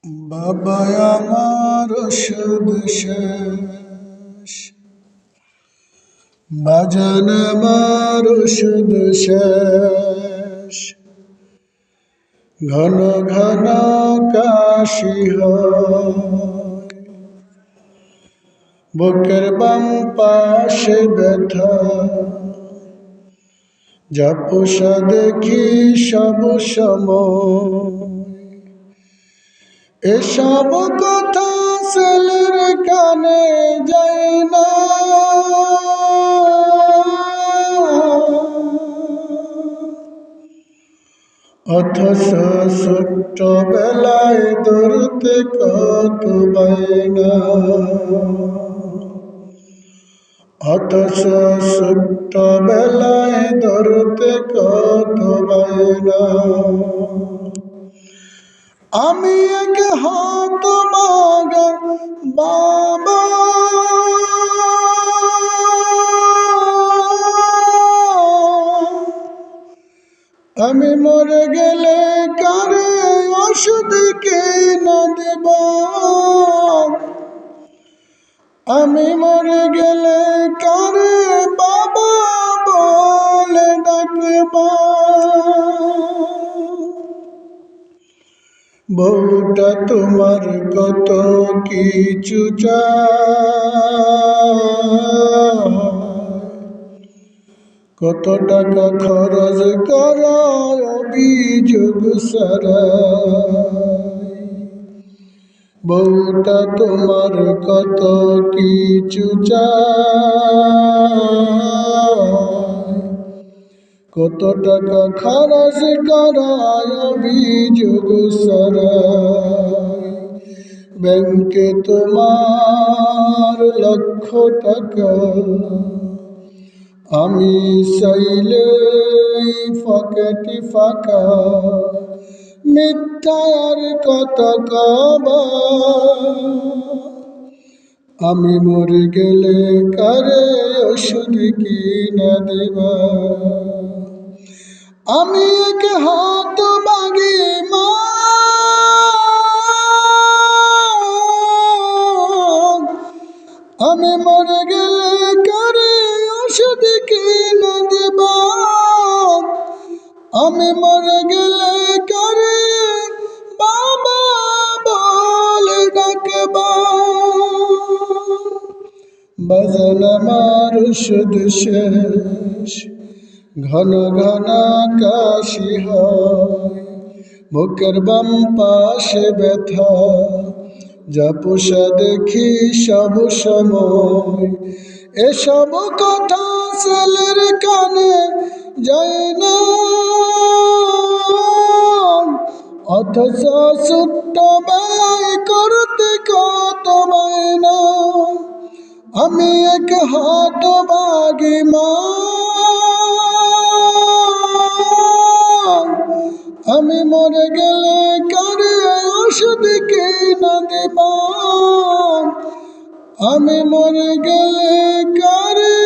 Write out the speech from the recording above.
বাবা আমার ওষুধ শেষ, বাজান আমার ওষুধ শেষ। ঘন ঘন কাশি হয়, বুকের বাম পাশে ব্যথা, ঝাপসা দেখি সব সময়। এসব কথা ছেলের কানে যায় না, অথচ ছোট্ট বেলায় ধরতে কত বায়না, অথচ ছোট্ট বেলায় ধরতে কত বায়না। আমি এক হাত মাগা বাবা, আমি মরে গেলে কারে ওষুধ কিনা দেব, আমি মরে গেলে কারে বাবা বলে ডাকব। বউটা তোমার কত কিছু চায়, কত টাকা খরচ করায় অভিযোগ সারায়। বউটা তোমার কত কিছু চায়, কত টাকা খরচ করায় অভিযোগ সারায়। ব্যাংকে তোমার লক্ষ টাকা, আমি চাইলে পকেটে ফাঁকা, মিথ্যা আর কত কবা। আমি মরে গেলে কারে ওষুধ কিনা দেবা, আমি এক হাত মাগি মা, আমি মরে গেলে কারে ওষুধ কিনা দেবা, আমি মরে গেলে কারে বাবা বলে ডাকবা। বাজান আমার ওষুধ শেষ, ঘন ঘন কাশি হয়, বুকের বাম পাশে ব্যথা, ঝাপসা দেখি সব সময়। এসব কথা ছেলের কানে যায় না, অথচ ছোট্ট বেলায় করতে কত বায়না। আমি এক হাত বাগি মা, আমি মরে গেলে কারে ওষুধ কিনা দেবা, আমি মরে গেলে কারে